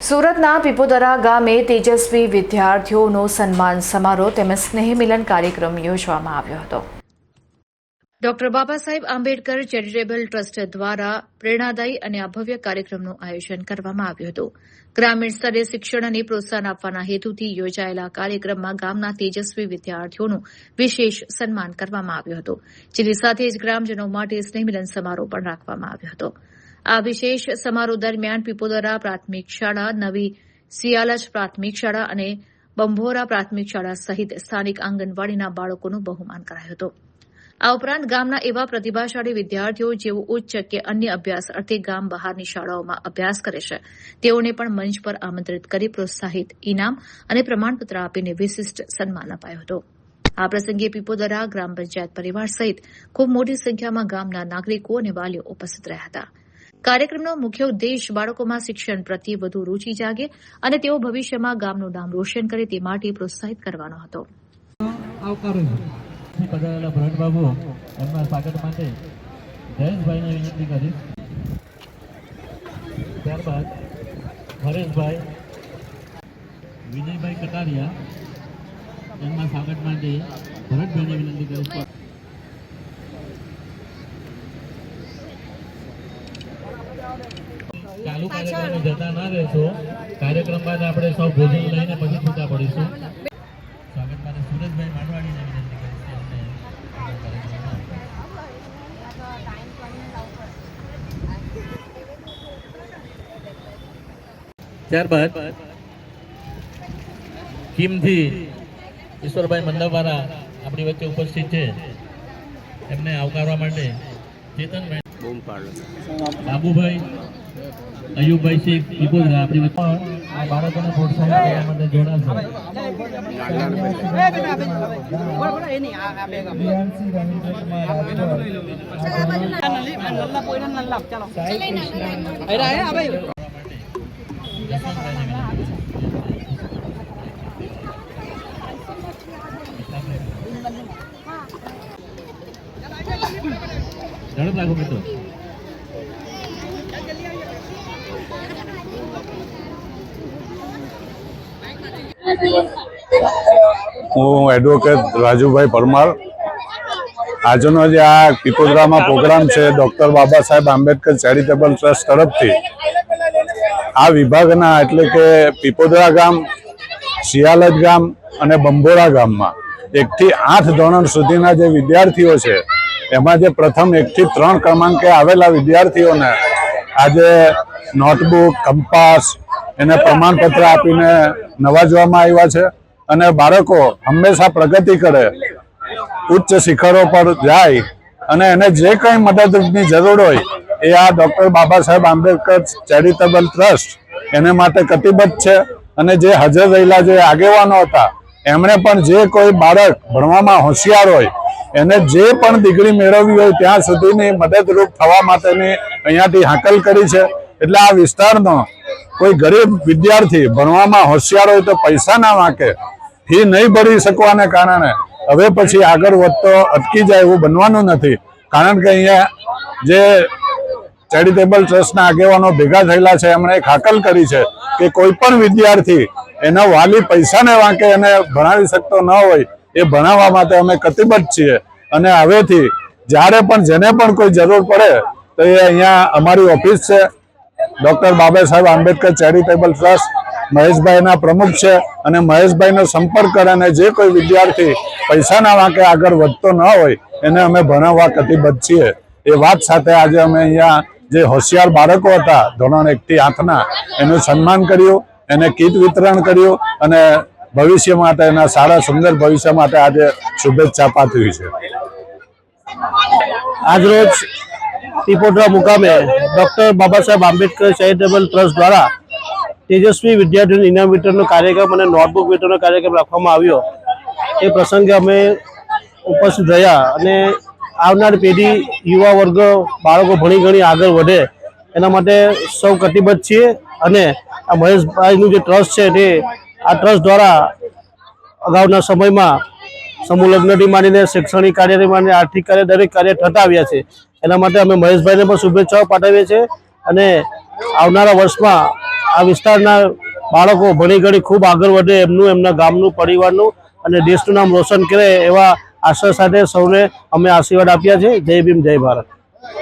સુરતના પીપોદરા ગામે તેજસ્વી વિદ્યાર્થીઓનો સન્માન સમારોહ તેમજ સ્નેહ મિલન કાર્યક્રમ યોજવામાં આવ્યો હતો। Doctor Baba Saheb Ambedkar charitable trust દ્વારા પ્રેરણાદાયી અને આ ભવ્ય કાર્યક્રમનું આયોજન કરવામાં આવ્યું હતું। ગ્રામીણ સ્તરે શિક્ષણને પ્રોત્સાહન આપવાના હેતુથી યોજાયેલા કાર્યક્રમમાં ગામના તેજસ્વી વિદ્યાર્થીઓનું વિશેષ સન્માન કરવામાં આવ્યું હતું, જેની સાથે જ ગ્રામજનો માટે સ્નેહ મિલન સમારોહ પણ રાખવામાં આવ્યો હતો। આ વિશેષ સમારોહ દરમિયાન પીપોદરા પ્રાથમિક શાળા, નવી સિયાલજ પ્રાથમિક શાળા અને બંભોરા પ્રાથમિક શાળા સહિત સ્થાનિક આંગણવાડીના બાળકોનું બહુમાન કરાયું હતું। આ ઉપરાંત ગામના એવા પ્રતિભાશાળી વિદ્યાર્થીઓ જેઓ ઉચ્ચ કે અન્ય અભ્યાસ અર્થે ગામ બહારની શાળાઓમાં અભ્યાસ કરે છે, તેઓને પણ મંચ પર આમંત્રિત કરી પ્રોત્સાહિત ઇનામ અને પ્રમાણપત્ર આપીને વિશિષ્ટ સન્માન અપાયું હતું। આ પ્રસંગે પીપોદરા ગ્રામ પંચાયત પરિવાર સહિત ખૂબ મોટી સંખ્યામાં ગામના નાગરિકો અને વાલીઓ ઉપસ્થિત રહ્યા હતા। કાર્યક્રમનો મુખ્ય ઉદ્દેશ બાળકોમાં શિક્ષણ પ્રત્યે વધુ રૂચિ જાગે અને તેઓ ભવિષ્યમાં ગામનું નામ રોશન કરે તે માટે પ્રોત્સાહિત કરવાનો હતો। પધારેલા ભરતબાબુ એમના સ્વાગત માટે જયેશભાઈને વિનંતી કરીશ। ત્યારબાદ હરેશભાઈ, વિજયભાઈ કટારિયા એમના સ્વાગત માટે ભરતભાઈને વિનંતી કરીશ। ચાલુ કાર્યક્રમ જતા ના રહેશો, કાર્યક્રમ બાદ આપણે સૌ ભોજન લઈને પછી છૂટા પડીશું। સ્વાગત માટે સુરેશભાઈ માંડવાડીને વિનંતી કરીશ। ત્યારબાદ કિમથી ઈશ્વરભાઈ મંડપવાળા આપણી વચ્ચે ઉપસ્થિત છે, એમને આવકારવા માટે ચેતનભાઈ, બાબુભાઈ, અયુબભાઈ શેખ પીપોદરા આપણી વચ્ચે આ બાળકોને પ્રોત્સાહન કરવા માટે જોડાશે। ઝડપ લાગો મિત્રો। હું એડવોકેટ રાજુભાઈ પરમાર। આજનો જે આ પીપોદરામાં પ્રોગ્રામ છે doctor Baba Saheb Ambedkar charitable trust તરફથી આ વિભાગના એટલે કે પીપોદરા ગામ, સિયાલજ ગામ અને બંભોરા ગામમાં 1 થી 8 ધોરણ સુધીના જે વિદ્યાર્થીઓ છે એમાં જે પ્રથમ 1 થી 3 ક્રમાંકે આવેલા વિદ્યાર્થીઓને આજે નોટબુક, કંપાસ એને પ્રમાણપત્ર આપીને નવાજવામાં આવ્યા છે અને બાળકો હંમેશા પ્રગતિ કરે, ઉચ્ચ શિખરો પર જાય અને એને જે કંઈ મદદની જરૂર હોય એ આ doctor Baba Saheb Ambedkar charitable trust એને માટે કટિબદ્ધ છે। અને જે હાજર રહેલા જે આગેવાનો હતા એમણે પણ જે કોઈ બાળક ભણવામાં હોશિયાર હોય એને જે પણ ડિગ્રી મેળવવી હોય ત્યાં સુધીની મદદરૂપ થવા માટેની અહીંયાથી હાકલ કરી છે। એટલે આ વિસ્તારનો કોઈ ગરીબ વિદ્યાર્થી ભણવામાં હોશિયાર હોય તો પૈસા ના વાંકે ફી નહીં ભરી શકવાને કારણે હવે પછી આગળ વધતો અટકી જાય એવું બનવાનું નથી। કારણ કે અહીંયા જે ચેરિટેબલ ટ્રસ્ટના આગેવાનો ભેગા થયેલા છે એમણે એક હાકલ કરી છે કે કોઈ પણ વિદ્યાર્થી એનો વાલી પૈસાને વાંકે એને ભણાવી શકતો ન હોય એ ભણાવવા માટે અમે કટિબદ્ધ છીએ। અને હવેથી જ્યારે પણ જેને પણ કોઈ જરૂર પડે તો એ અહીંયા અમારી ઓફિસ છે, doctor Baba Saheb Ambedkar charitable trust, મહેશભાઈના પ્રમુખ છે અને મહેશભાઈનો સંપર્ક કરે અને જે કોઈ વિદ્યાર્થી પૈસાના વાંકે આગળ વધતો ન હોય એને અમે ભણાવવા કટિબદ્ધ છીએ। એ વાત સાથે આજે અમે અહીંયા જે હોશિયાર બાળકો હતા ધોરણ 1 થી 8ના એનું સન્માન કર્યું, એને કીટ વિતરણ કર્યું અને ભવિષ્ય માટે એના સારા સુંદર ભવિષ્ય માટે આજે શુભેચ્છા પાઠવી છે। આજરોજ પીપોદરા મુકામે doctor Baba Saheb Ambedkar charitable trust દ્વારા તેજસ્વી વિદ્યાર્થીઓને ઇનામ વિતરણનો કાર્યક્રમ અને નોટબુક વિતરણનો કાર્યક્રમ રાખવામાં આવ્યો। એ પ્રસંગે અમે ઉપસ્થિત રહ્યા અને આવનાર પેઢી, યુવા વર્ગ, બાળકો ભણી ગણી આગળ વધે એના માટે સૌ કટિબદ્ધ છીએ। અને આ મહેશભાઈનું જે ટ્રસ્ટ છે તે આ ટ્રસ્ટ દ્વારા અગાઉના સમયમાં સમૂહ લગ્નથી માંડીને શૈક્ષણિક કાર્યથી માંડીને આર્થિક કાર્ય દરેક કાર્ય થતા આવ્યા છે। એના માટે અમે મહેશભાઈને પણ શુભેચ્છાઓ પાઠવીએ છીએ અને આવનારા વર્ષમાં આ વિસ્તારના બાળકો ભણી ગણી ખૂબ આગળ વધે, એમનું, એમના ગામનું, પરિવારનું અને દેશનું નામ રોશન કરે એવા આશા સાથે સૌને અમે આશીર્વાદ આપ્યા છે. જય ભીમ, જય ભારત.